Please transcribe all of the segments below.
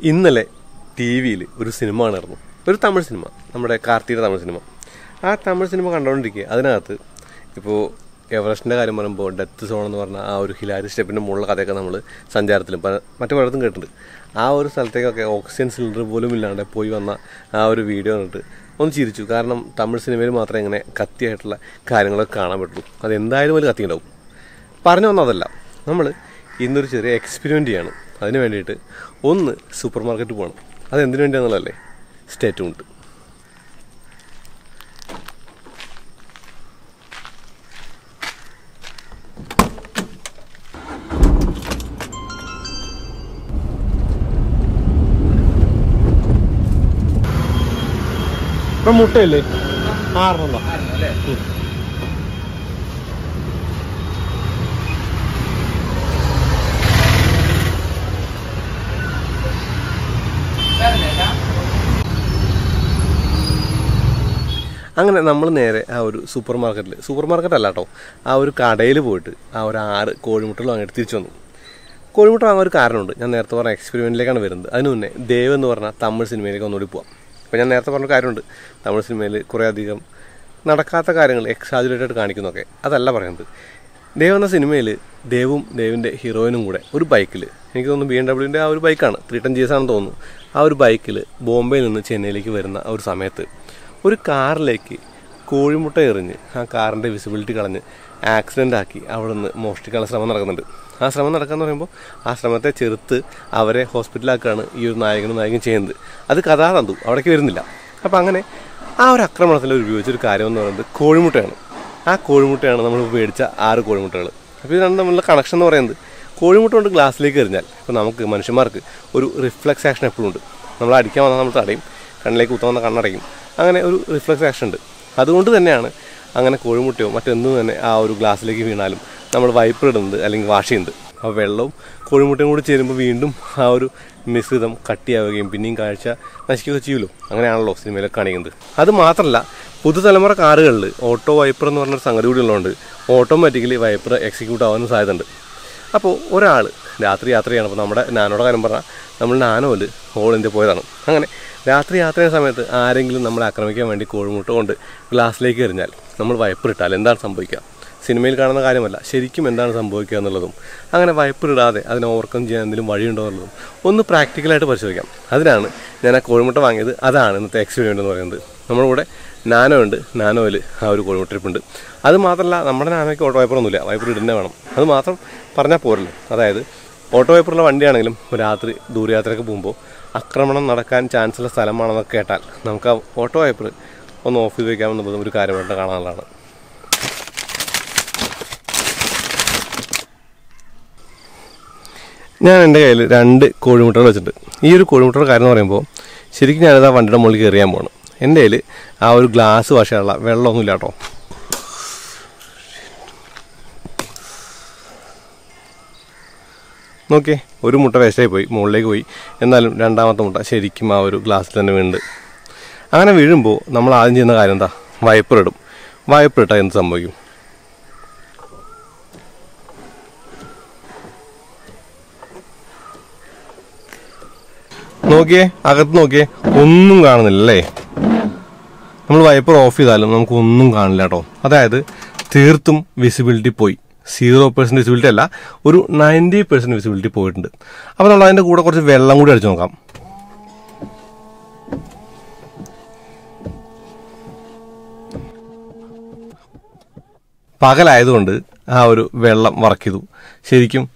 ഇന്നലെ ടി വിയിൽ ഒരു സിനിമ കാണായിരുന്നു. ഒരു തമിഴ് സിനിമ, നമ്മുടെ കാർത്തിയുടെ തമിഴ് സിനിമ. ആ തമിഴ് സിനിമ കണ്ടുകൊണ്ടിരിക്കുക. അതിനകത്ത് ഇപ്പോൾ എവറസ്റ്റിൻ്റെ കാര്യം പറയുമ്പോൾ ഡെത്ത് സോൺ എന്ന് പറഞ്ഞാൽ ആ ഒരു ഹിലാരി സ്റ്റെപ്പിൻ്റെ മുകളിലെ കഥയൊക്കെ നമ്മൾ സഞ്ചാരത്തിലും മറ്റു പലയിടത്തും കേട്ടിട്ടുണ്ട്. ആ ഒരു സ്ഥലത്തേക്കൊക്കെ ഓക്സിജൻ സിലിണ്ടർ പോലും ഇല്ലാണ്ട് പോയി വന്ന ആ ഒരു വീഡിയോ കണ്ടിട്ട് ഒന്ന് ചിരിച്ചു. കാരണം തമിഴ് സിനിമയിൽ മാത്രമേ ഇങ്ങനെ കത്തിയായിട്ടുള്ള കാര്യങ്ങളൊക്കെ കാണാൻ പറ്റുള്ളൂ. അതെന്തായാലും ഒരു കത്തി ഉണ്ടാവും. പറഞ്ഞു വന്നതല്ല, നമ്മൾ ഇന്നൊരു ചെറിയ എക്സ്പെരിമെൻ്റ് ചെയ്യണം. അതിന് വേണ്ടിയിട്ട് ഒന്ന് സൂപ്പർ മാർക്കറ്റിൽ പോകണം. അതെന്തിനു വേണ്ടിയാണെന്നുള്ളതല്ലേ? Stay tuned. ഇപ്പം മുട്ടയല്ലേ? 6 അങ്ങനെ നമ്മൾ നേരെ ആ ഒരു സൂപ്പർ മാർക്കറ്റ് അല്ല കേട്ടോ, ആ ഒരു കടയിൽ പോയിട്ട് ആ ഒരു 6 കോഴിമുട്ടകൾ വാങ്ങിയിട്ട് തിരിച്ചു വന്നു. കോഴിമുട്ട വാങ്ങാൻ ഒരു കാരണമുണ്ട്. ഞാൻ നേരത്തെ പറഞ്ഞ എക്സ്പെരിമെൻറ്റിലേക്കാണ് വരുന്നത്. അതിന് മുന്നേ ദേവ് എന്ന് പറഞ്ഞാൽ തമിഴ് സിനിമയിലേക്ക് ഒന്നുകൂടി പോവാം. അപ്പോൾ ഞാൻ നേരത്തെ പറഞ്ഞ കാര്യമുണ്ട്, തമിഴ് സിനിമയിൽ കുറേ അധികം നടക്കാത്ത കാര്യങ്ങൾ എക്സാജുറേറ്റായിട്ട് കാണിക്കുന്നതൊക്കെ. അതല്ല പറയുന്നത്. ദേവ് എന്ന സിനിമയിൽ ദേവും ദേവിൻ്റെ ഹീറോയിനും കൂടെ ഒരു ബൈക്കിൽ, എനിക്ക് തോന്നുന്നു BMW-ൻ്റെ ആ ഒരു ബൈക്കാണ്, 310 GS ആണെന്ന് തോന്നുന്നു, ആ ഒരു ബൈക്കിൽ ബോംബെയിൽ നിന്ന് ചെന്നൈയിലേക്ക് വരുന്ന ആ ഒരു സമയത്ത് ഒരു കാറിലേക്ക് കോഴിമുട്ട എറിഞ്ഞ് ആ കാറിൻ്റെ വിസിബിലിറ്റി കളഞ്ഞ് ആക്സിഡൻ്റ് ആക്കി അവിടെ നിന്ന് മോഷ്ടിക്കാനുള്ള ശ്രമം നടക്കുന്നുണ്ട്. ആ ശ്രമം നടക്കാമെന്ന് പറയുമ്പോൾ ആ ശ്രമത്തെ ചെറുത്ത് അവരെ ഹോസ്പിറ്റലാക്കുകയാണ് ഈ ഒരു നായകനും ചെയ്യുന്നത്. അത് കഥാതന്തു അവിടേക്ക് വരുന്നില്ല. അപ്പോൾ അങ്ങനെ ആ ഒരു ആക്രമണത്തിൽ ഉപയോഗിച്ചൊരു കാര്യമെന്ന് പറയുന്നത് കോഴിമുട്ടയാണ്. ആ കോഴിമുട്ടയാണ് നമ്മൾ മേടിച്ച 6 കോഴിമുട്ടകൾ. അപ്പോൾ ഇത് തമ്മിലുള്ള കണക്ഷൻ എന്ന് പറയുന്നത്, കോഴിമുട്ട കൊണ്ട് ഗ്ലാസ്സിലേക്ക് എറിഞ്ഞാൽ ഇപ്പോൾ നമുക്ക് മനുഷ്യന്മാർക്ക് ഒരു റിഫ്ലക്സ് ആക്ഷൻ എപ്പോഴും ഉണ്ട്. നമ്മൾ അടിക്കാൻ വന്നാൽ നമ്മൾ തടയും, കണ്ണിലേക്ക് കുത്താൻ വന്നാൽ കണ്ണടയ്ക്കും. അങ്ങനെ ഒരു റിഫ്ലക്സ് ആക്ഷൻ ഉണ്ട്. അതുകൊണ്ട് തന്നെയാണ് അങ്ങനെ കോഴിമുട്ടയോ മറ്റെന്തും തന്നെ ആ ഒരു ഗ്ലാസ്സിലേക്ക് വീണാലും നമ്മൾ വൈപ്പർ ഇടുന്നത് അല്ലെങ്കിൽ വാഷ് ചെയ്യുന്നത്. അപ്പോൾ വെള്ളവും കോഴിമുട്ടയും കൂടി ചേരുമ്പോൾ വീണ്ടും ആ ഒരു മിശ്രിതം കട്ടിയാവുകയും പിന്നെയും കാഴ്ച നശിക്കുകയൊക്കെ ചെയ്യുമല്ലോ. അങ്ങനെയാണല്ലോ സിനിമയിലൊക്കെ കാണിക്കുന്നത്. അത് മാത്രമല്ല, പുതുതലമുറ കാറുകളിൽ ഓട്ടോ വൈപ്പർ എന്ന് പറഞ്ഞൊരു സംഗതി കൂടി ഉള്ളതുകൊണ്ട് ഓട്ടോമാറ്റിക്കലി വൈപ്പർ എക്സിക്യൂട്ട് ആവാനും സാധ്യതയുണ്ട്. അപ്പോൾ ഒരാൾ രാത്രി യാത്ര ചെയ്യണം. അപ്പോൾ നമ്മുടെ നാനോയുടെ കാര്യം പറഞ്ഞാൽ നമ്മൾ നാനോയിൽ ഓൾ ഇന്ത്യ പോയതാണ്. അങ്ങനെ രാത്രി യാത്ര ചെയ്യുന്ന സമയത്ത് ആരെങ്കിലും നമ്മളെ ആക്രമിക്കാൻ വേണ്ടി കോഴിമുട്ട കൊണ്ട് ഗ്ലാസ്സിലേക്ക് എറിഞ്ഞാൽ നമ്മൾ വൈപ്പർ ഇട്ടാൽ എന്താണ് സംഭവിക്കുക? സിനിമയിൽ കാണുന്ന കാര്യമല്ല, ശരിക്കും എന്താണ് സംഭവിക്കുക എന്നുള്ളതും അങ്ങനെ വൈപ്പർ ഇടാതെ അതിനെ ഓവർകം ചെയ്യാൻ എന്തെങ്കിലും വഴിയുണ്ടോ എന്നുള്ളതും ഒന്ന് പ്രാക്ടിക്കലായിട്ട് പരിശോധിക്കാം. അതിനാണ് ഞാൻ ആ കോഴിമുട്ട വാങ്ങിയത്. അതാണ് ഇന്നത്തെ എക്സ്പെരിമെൻ്റ് എന്ന് പറയുന്നത്. നമ്മുടെ കൂടെ നാനോ ഉണ്ട്, നാനോയിൽ ആ ഒരു കോഴിമുട്ട ഇരിപ്പുണ്ട്. അത് മാത്രമല്ല, നമ്മുടെ നാനോയ്ക്ക് ഓട്ടോ വൈപ്പറൊന്നുമില്ല, വൈപ്പർ ഇടുന്നേ വേണം. അത് മാത്രം പറഞ്ഞാൽ പോരല്ലോ. അതായത് ഓട്ടോ വൈപ്പറുള്ള വണ്ടിയാണെങ്കിലും രാത്രി ദൂരയാത്രയൊക്കെ പോകുമ്പോൾ ആക്രമണം നടക്കാൻ ചാൻസുള്ള സ്ഥലമാണെന്നൊക്കെ കേട്ടാൽ നമുക്ക് ആ ഓട്ടോ വൈപ്പർ ഒന്ന് ഓഫ് ചെയ്ത് വയ്ക്കാമെന്നുള്ളതും ഒരു കാര്യമായിട്ട് കാണാനുള്ളതാണ്. ഞാൻ എൻ്റെ കയ്യിൽ 2 കോഴിമുട്ടകൾ വെച്ചിട്ടുണ്ട്. ഈ ഒരു കോഴിമുട്ടയുടെ കാര്യം എന്ന് പറയുമ്പോൾ ശരിക്കും ഞാനത് ആ വണ്ടിയുടെ മുകളിൽ കയറിയാൻ പോകണം. എൻ്റെ കയ്യിൽ ആ ഒരു ഗ്ലാസ് വാഷാനുള്ള വെള്ളമൊന്നുമില്ല കേട്ടോ. നോക്കിയേ, ഒരു മുട്ട വേസ്റ്റായി പോയി, മുകളിലേക്ക് പോയി. എന്നാലും രണ്ടാമത്തെ മുട്ട ശരിക്കും ആ ഒരു ഗ്ലാസ്സിൽ തന്നെ വീണ്ടുണ്ട്. അങ്ങനെ വീഴുമ്പോൾ നമ്മൾ ആദ്യം ചെയ്യുന്ന കാര്യം എന്താ? വൈപ്പർ ഇടും. വൈപ്പർ ഇട്ടാൽ എന്ത് സംഭവിക്കും? നോക്കിയേ, അകത്ത് നോക്കിയേ, ഒന്നും കാണുന്നില്ല അല്ലേ? നമ്മൾ വൈപ്പർ ഓഫ് ചെയ്താലും നമുക്ക് ഒന്നും കാണില്ല കേട്ടോ. അതായത് തീർത്തും വിസിബിലിറ്റി പോയി. 0% വിസിബിലിറ്റി അല്ല, ഒരു 90% വിസിബിലിറ്റി പോയിട്ടുണ്ട്. അപ്പോൾ നമ്മൾ അതിൻ്റെ കൂടെ കുറച്ച് വെള്ളം കൂടി അടിച്ചു നോക്കാം. പകലായതുകൊണ്ട് ആ ഒരു വെള്ളം വർക്ക് ചെയ്തു. ശരിക്കും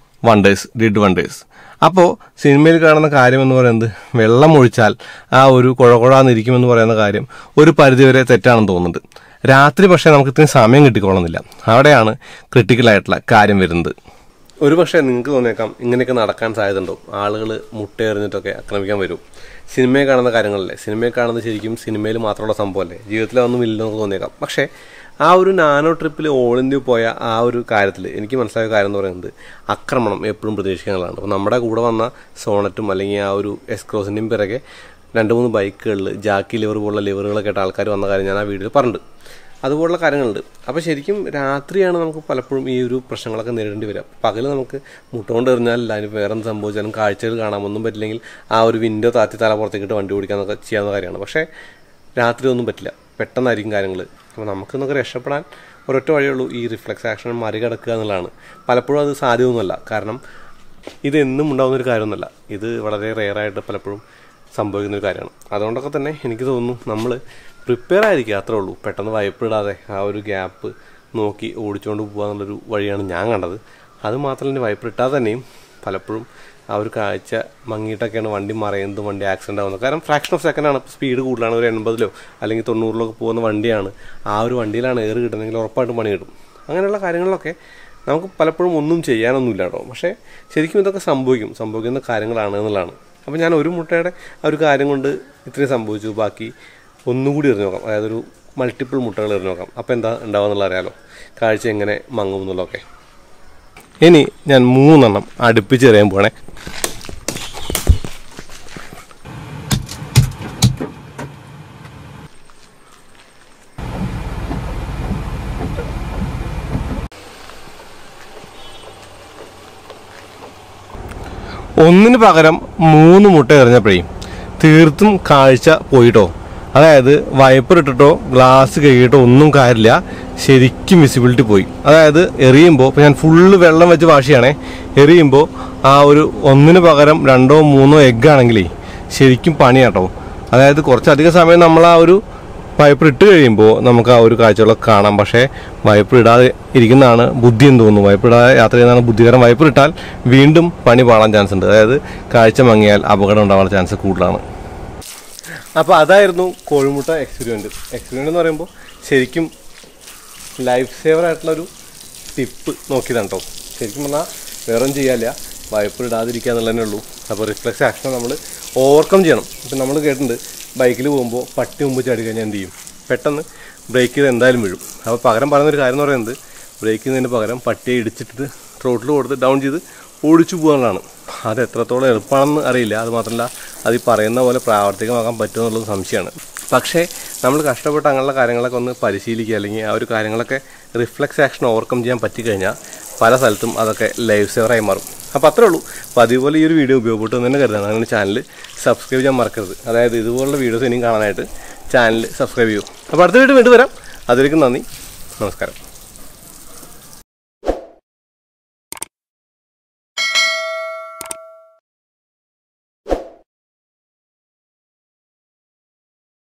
ഡിഡ് വണ്ടേഴ്സ്. അപ്പോൾ സിനിമയിൽ കാണുന്ന കാര്യം എന്ന് പറയുന്നത്, വെള്ളം ഒഴിച്ചാൽ ആ ഒരു കുഴകുഴാന്നിരിക്കുമെന്ന് പറയുന്ന കാര്യം ഒരു പരിധിവരെ തെറ്റാണെന്ന് തോന്നുന്നുണ്ട്. രാത്രി പക്ഷേ നമുക്ക് ഇത്രയും സമയം കിട്ടിക്കൊള്ളുന്നില്ല. അവിടെയാണ് ക്രിട്ടിക്കലായിട്ടുള്ള കാര്യം വരുന്നത്. ഒരു പക്ഷേ നിങ്ങൾക്ക് തോന്നിയേക്കാം ഇങ്ങനെയൊക്കെ നടക്കാൻ സാധ്യതയുണ്ടോ? ആളുകൾ മുട്ടയെറിഞ്ഞിട്ടൊക്കെ ആക്രമിക്കാൻ വരും. സിനിമയിൽ കാണുന്ന കാര്യങ്ങളല്ലേ? സിനിമയിൽ കാണുന്നത് ശരിക്കും സിനിമയിൽ മാത്രമുള്ള സംഭവമല്ലേ? ജീവിതത്തിൽ അതൊന്നും ഇല്ലെന്ന് തോന്നിയേക്കാം. പക്ഷേ ആ ഒരു നാനോ ട്രിപ്പിൽ ഓൾ ഇന്ത്യ പോയ ആ ഒരു കാര്യത്തിൽ എനിക്ക് മനസ്സിലായ കാര്യം എന്ന് പറയുന്നത്, ആക്രമണം എപ്പോഴും പ്രതീക്ഷിക്കാനുള്ളതാണ്. അപ്പോൾ നമ്മുടെ കൂടെ വന്ന സോണറ്റും അല്ലെങ്കിൽ ആ ഒരു എസ്ക്രോസിൻ്റെയും പിറകെ 2-3 ബൈക്കുകളിൽ ജാക്കി ലിവർ പോലുള്ള ലിവറുകളൊക്കെ ആയിട്ട് ആൾക്കാർ വന്ന കാര്യം ഞാൻ ആ വീഡിയോയിൽ പറഞ്ഞിട്ടുണ്ട്. അതുപോലുള്ള കാര്യങ്ങളുണ്ട്. അപ്പോൾ ശരിക്കും രാത്രിയാണ് നമുക്ക് പലപ്പോഴും ഈ ഒരു പ്രശ്നങ്ങളൊക്കെ നേരിടേണ്ടി വരിക. പകൽ നമുക്ക് മുട്ടുകൊണ്ട് എറിഞ്ഞാലല്ല, അതിന് വേറെ എന്ത് സംഭവിച്ചാലും കാഴ്ചകൾ കാണാമൊന്നും പറ്റില്ലെങ്കിൽ ആ ഒരു വിൻഡോ താത്തി തല പുറത്തേക്കിട്ട് വണ്ടി ഓടിക്കാനൊക്കെ ചെയ്യാവുന്ന കാര്യമാണ്. പക്ഷേ രാത്രി ഒന്നും പറ്റില്ല, പെട്ടെന്നായിരിക്കും കാര്യങ്ങൾ. അപ്പോൾ നമുക്കെന്നൊക്കെ രക്ഷപ്പെടാൻ ഒരൊറ്റ വഴിയുള്ളൂ, ഈ റിഫ്ലെക്സ് ആക്ഷൻ മറികടക്കുക എന്നുള്ളതാണ്. പലപ്പോഴും അത് സാധ്യമൊന്നുമല്ല, കാരണം ഇത് എന്നും ഉണ്ടാകുന്നൊരു കാര്യമൊന്നുമല്ല. ഇത് വളരെ റെയറായിട്ട് പലപ്പോഴും സംഭവിക്കുന്നൊരു കാര്യമാണ്. അതുകൊണ്ടൊക്കെ തന്നെ എനിക്ക് തോന്നുന്നു നമ്മൾ പ്രിപ്പയർ ആയിരിക്കുക, അത്രേ ഉള്ളൂ. പെട്ടെന്ന് വൈപ്പിടാതെ ആ ഒരു ഗ്യാപ്പ് നോക്കി ഓടിച്ചുകൊണ്ട് പോകുക എന്നുള്ളൊരു വഴിയാണ് ഞാൻ കണ്ടത്. അതുമാത്രമല്ല, വൈപ്പിട്ടാൽ തന്നെയും പലപ്പോഴും ആ ഒരു കാഴ്ച മങ്ങിയിട്ടൊക്കെയാണ് വണ്ടി മറയുന്നതും വണ്ടി ആക്സിഡൻ്റ് ആവുന്നത്. കാരണം ഫ്രാക്ഷൻ ഓഫ് സെക്കൻഡാണ്, സ്പീഡ് കൂടുതലാണ്. ഒരു 80 അല്ലെങ്കിൽ 90 പോകുന്ന വണ്ടിയാണ്. ആ ഒരു വണ്ടിയിലാണ് എയർ കിട്ടുന്നതെങ്കിൽ ഉറപ്പായിട്ടും പണി കിട്ടും. അങ്ങനെയുള്ള കാര്യങ്ങളിലൊക്കെ നമുക്ക് പലപ്പോഴും ഒന്നും ചെയ്യാനൊന്നുമില്ല കേട്ടോ. പക്ഷേ ശരിക്കും ഇതൊക്കെ സംഭവിക്കുന്ന കാര്യങ്ങളാണ് എന്നുള്ളതാണ്. അപ്പോൾ ഞാൻ ഒരു മുട്ടയുടെ ആ ഒരു കാര്യം കൊണ്ട് ഇത്രയും സംഭവിച്ചു. ബാക്കി ഒന്നുകൂടി എറിഞ്ഞു നോക്കാം, അതായത് ഒരു മൾട്ടിപ്പിൾ മുട്ടകൾ എറിഞ്ഞു നോക്കാം. അപ്പോൾ എന്താ ഉണ്ടാവുക എന്നുള്ള അറിയാലോ, കാഴ്ച എങ്ങനെ മങ്ങും എന്നുള്ളതൊക്കെ. ഇനി ഞാൻ 3 എണ്ണം അടുപ്പിച്ച് എറിയാൻ പോകണേ. ഒന്നിന് പകരം 3 മുട്ട എറിഞ്ഞപ്പോഴേ തീർത്തും കാഴ്ച പോയിട്ടോ. അതായത് വൈപ്പർ ഇട്ടിട്ടോ ഗ്ലാസ് കഴുകിയിട്ടോ ഒന്നും കാര്യമില്ല, ശരിക്കും വിസിബിലിറ്റി പോയി. അതായത് എറിയുമ്പോൾ, ഇപ്പോൾ ഞാൻ ഫുള്ള് വെള്ളം വെച്ച് വാഷിയാണേ, എറിയുമ്പോൾ ആ ഒരു ഒന്നിന് പകരം 2 or 3 എഗ്ഗാണെങ്കിലേ ശരിക്കും പണിയാട്ടോ. അതായത് കുറച്ചധികം സമയം നമ്മൾ ആ ഒരു വൈപ്പർ ഇട്ട് കഴിയുമ്പോൾ നമുക്ക് ആ ഒരു കാഴ്ചകളൊക്കെ കാണാം. പക്ഷേ വൈപ്പർ ഇടാതെ ഇരിക്കുന്നതാണ് ബുദ്ധി എന്ന് തോന്നുന്നു. വൈപ്പർ ഇടാതെ യാത്ര ചെയ്യുന്നതാണ് ബുദ്ധികരം. വൈപ്പർ ഇട്ടാൽ വീണ്ടും പണി പാളാൻ ചാൻസ് ഉണ്ട്. അതായത് കാഴ്ച മങ്ങിയാൽ അപകടം ഉണ്ടാവാൻ ചാൻസ് കൂടുതലാണ്. അപ്പോൾ അതായിരുന്നു കോഴിമുട്ട എക്സ്പെരിമെൻറ്റ് എന്ന് പറയുമ്പോൾ ശരിക്കും ലൈഫ് സേവർ ആയിട്ടുള്ളൊരു ടിപ്പ് നോക്കിയതാണ് കേട്ടോ. ശരിക്കും പറഞ്ഞാൽ വേറെ ഒന്നും ചെയ്യാനില്ല, വൈപ്പർ ഇടാതിരിക്കുക എന്നുള്ളതന്നെ ഉള്ളൂ. അപ്പോൾ റിഫ്ലെക്സ് ആക്ഷൻ നമ്മൾ ഓവർകം ചെയ്യണം. ഇപ്പം നമ്മൾ കേട്ടിട്ടുണ്ട്, ബൈക്കിൽ പോകുമ്പോൾ പട്ടി മുമ്പ് ചാടി കഴിഞ്ഞാൽ എന്ത് ചെയ്യും, പെട്ടെന്ന് ബ്രേക്ക് ചെയ്ത് എന്തായാലും വീഴും. അപ്പോൾ പകരം പറയുന്നൊരു കാര്യം എന്ന് പറയുന്നത്, ബ്രേക്ക് ചെയ്യുന്നതിന് പകരം പട്ടിയെ ഇടിച്ചിട്ട് ത്രോട്ടിൽ കൊടുത്ത് ഡൗൺ ചെയ്ത് ഓടിച്ചു പോകാനുള്ളതാണ്. അത് എത്രത്തോളം എളുപ്പമാണെന്ന് അറിയില്ല. അത് മാത്രമല്ല, അത് ഈ പറയുന്ന പോലെ പ്രാവർത്തികമാക്കാൻ പറ്റുമോ എന്നുള്ളത് സംശയമാണ്. പക്ഷേ നമ്മൾ കഷ്ടപ്പെട്ട് അങ്ങനെയുള്ള കാര്യങ്ങളൊക്കെ ഒന്ന് പരിശീലിക്കുക, അല്ലെങ്കിൽ ആ ഒരു കാര്യങ്ങളൊക്കെ റിഫ്ലെക്സ് ആക്ഷൻ ഓവർകം ചെയ്യാൻ പറ്റിക്കഴിഞ്ഞാൽ പല സ്ഥലത്തും അതൊക്കെ ലൈഫ് സേവറായി മാറും. അപ്പോൾ അത്രേ ഉള്ളൂ. അപ്പോൾ അതേപോലെ ഈ ഒരു വീഡിയോ ഉപയോഗപ്പെട്ടു എന്ന് തന്നെ കരുതാണ്. അങ്ങനെ ചാനൽ സബ്സ്ക്രൈബ് ചെയ്യാൻ മറക്കരുത്. അതായത് ഇതുപോലുള്ള വീഡിയോസ് ഇനിയും കാണാനായിട്ട് ചാനൽ സബ്സ്ക്രൈബ് ചെയ്യൂ. അപ്പോൾ അടുത്ത വീഡിയോ വീണ്ടും വരാം. അതിലേക്ക് നന്ദി, നമസ്കാരം.